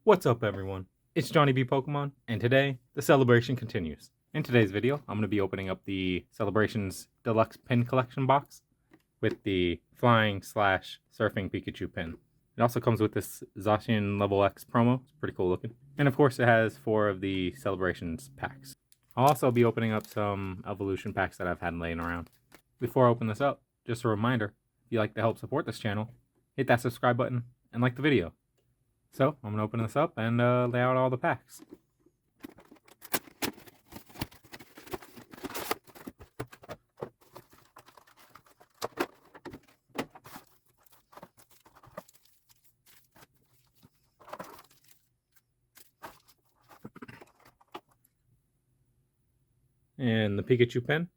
What's up, everyone? It's JonnyB Pokémon, and today the celebration continues. In today's video, I'm going to be opening up the Celebrations Deluxe Pin Collection box with the Flying / Surfing Pikachu pin. It also comes with this Zacian Level X promo. It's pretty cool looking. And of course, it has 4 of the Celebrations packs. I'll also be opening up some Evolution packs that I've had laying around. Before I open this up, just a reminder, if you'd like to help support this channel, hit that subscribe button and like the video. So, I'm going to open this up and lay out all the packs. And the Pikachu pen.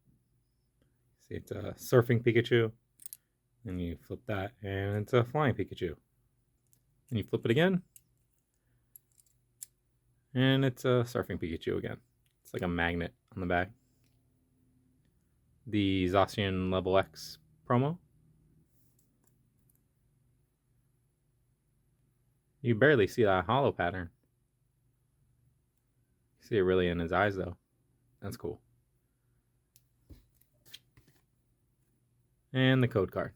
See, it's a Surfing Pikachu. And you flip that, and it's a Flying Pikachu. And you flip it again, and it's a Surfing Pikachu again. It's like a magnet on the back. The Zacian Level X promo. You barely see that hollow pattern. You see it really in his eyes, though. That's cool. And the code card.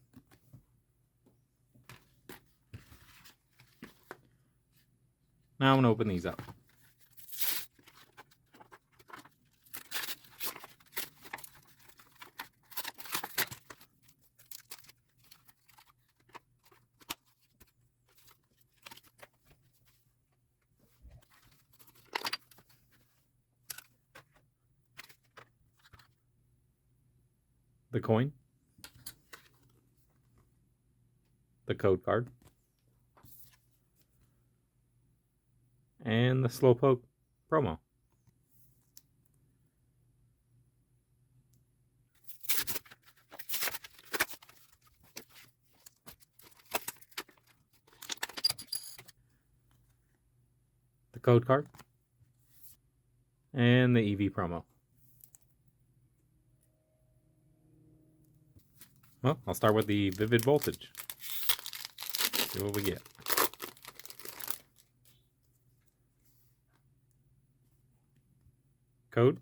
Now I'm going to open these up. The coin. The code card. And the Slowpoke promo. The code card. And the EV promo. Well, I'll start with the Vivid Voltage. See what we get. Code.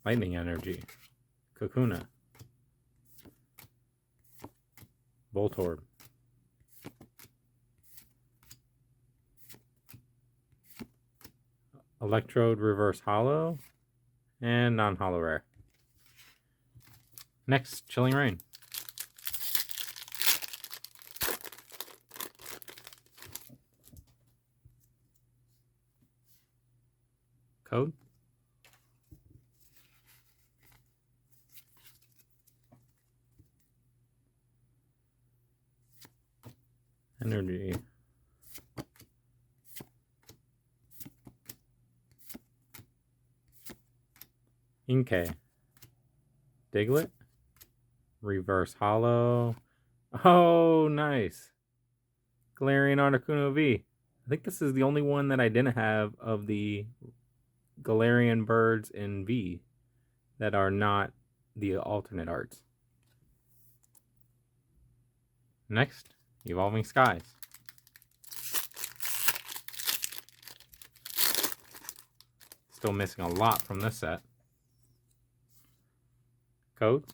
Lightning Energy. Kakuna. Voltorb. Electrode Reverse Hollow. And non-hollow rare. Next, Chilling Rain. Code. Energy. Inkay. Diglett. Reverse Hollow. Oh, nice. Galarian Articuno V. I think this is the only one that I didn't have of the Galarian birds in V that are not the alternate arts. Next, Evolving Skies. Still missing a lot from this set. Code.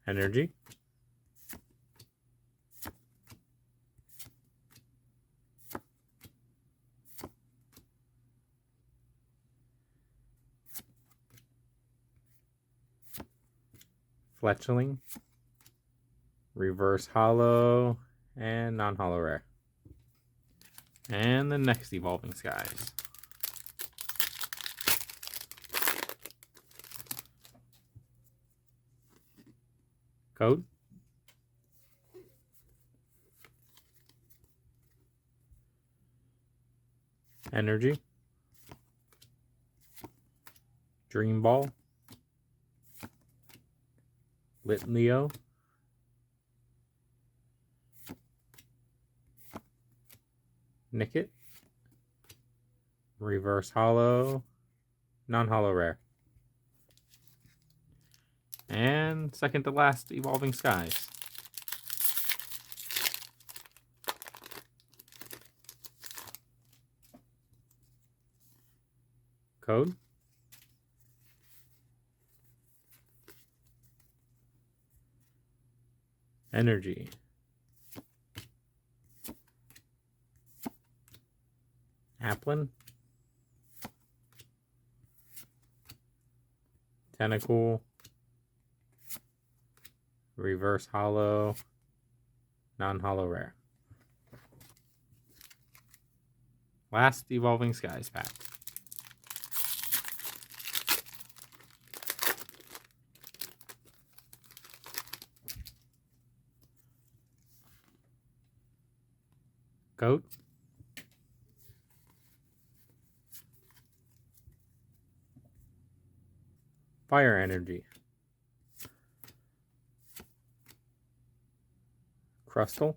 Energy. Fletchling. Reverse Hollow. And non-hollow rare. And the next Evolving Skies. Code. Energy. Dream Ball. Litleo. Nickit, reverse hollow, non-hollow rare. And second to last, Evolving Skies. Code. Energy. Applin. Tentacle. Reverse hollow. Non-hollow rare. Last Evolving Skies pack. Code. Fire Energy. Crustal.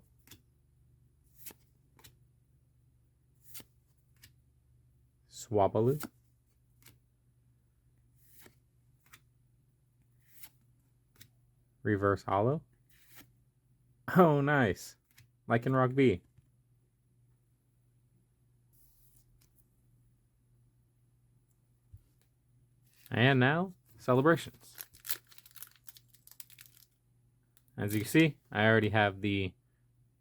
Swablu. Reverse hollow. Oh, nice. Lycanroc V. And now, celebrations. As you can see, I already have the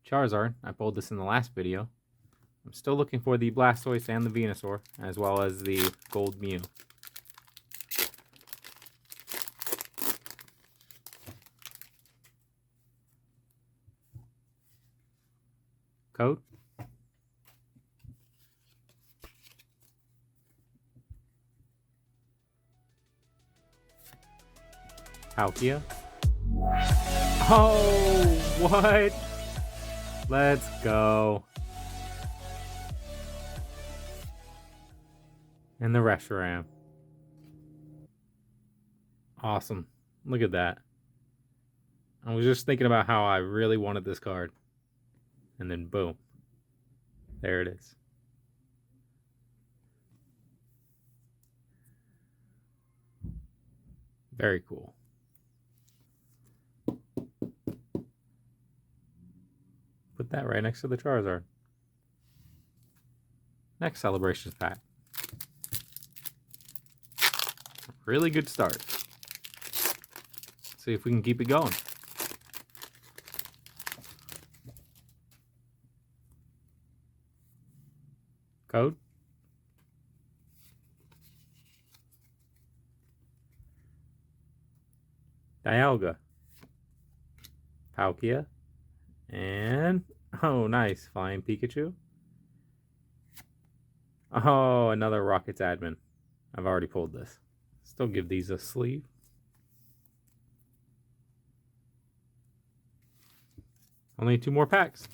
Charizard. I pulled this in the last video. I'm still looking for the Blastoise and the Venusaur, as well as the Gold Mew. Code. Palkia. Oh, what? Let's go. And the Reshiram. Awesome. Look at that. I was just thinking about how I really wanted this card. And then boom. There it is. Very cool. Put that right next to the Charizard. Next Celebrations pack. Really good start. See if we can keep it going. Code. Dialga. Palkia. And, oh, nice. Flying Pikachu. Oh, another Rockets admin. I've already pulled this. Still give these a sleeve. Only 2 more packs.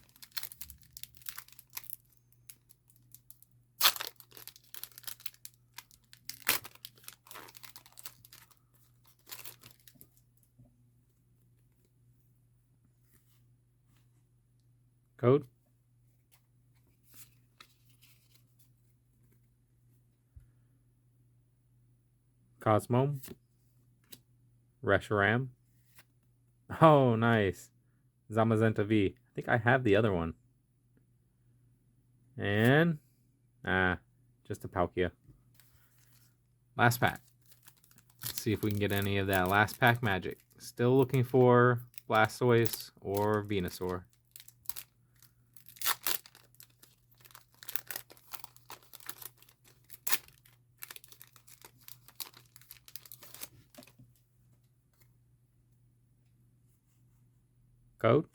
Code. Cosmo. Reshiram. Oh, nice. Zamazenta V. I think I have the other one. And, just a Palkia. Last pack. Let's see if we can get any of that last pack magic. Still looking for Blastoise or Venusaur. Code.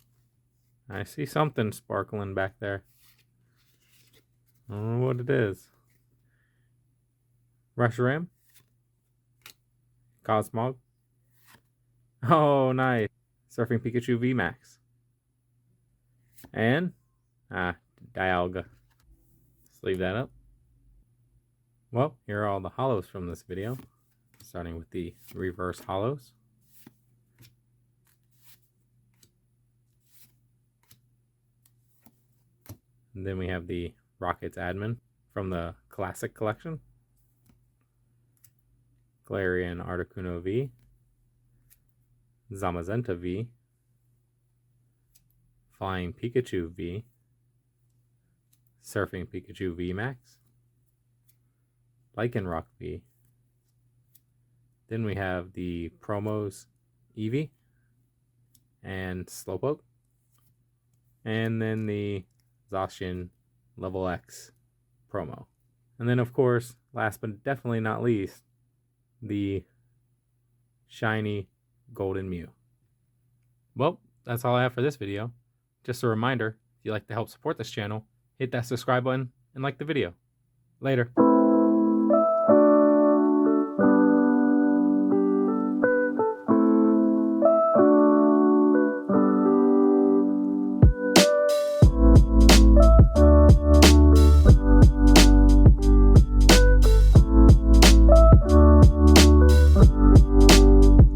I see something sparkling back there. I don't know what it is. Reshiram. Cosmog. Oh, nice. Surfing Pikachu VMAX. And, Dialga. Let's leave that up. Well, here are all the hollows from this video. Starting with the reverse hollows. And then we have the Rockets admin from the Classic Collection, Galarian Articuno V, Zamazenta V, Flying Pikachu V, Surfing Pikachu V Max, Lycanroc V. Then we have the promos Eevee and Slowpoke. And then the Zacian Level X promo. And then, of course, last but definitely not least, the shiny Golden Mew. Well, that's all I have for this video. Just a reminder, if you'd like to help support this channel, hit that subscribe button and like the video. Later.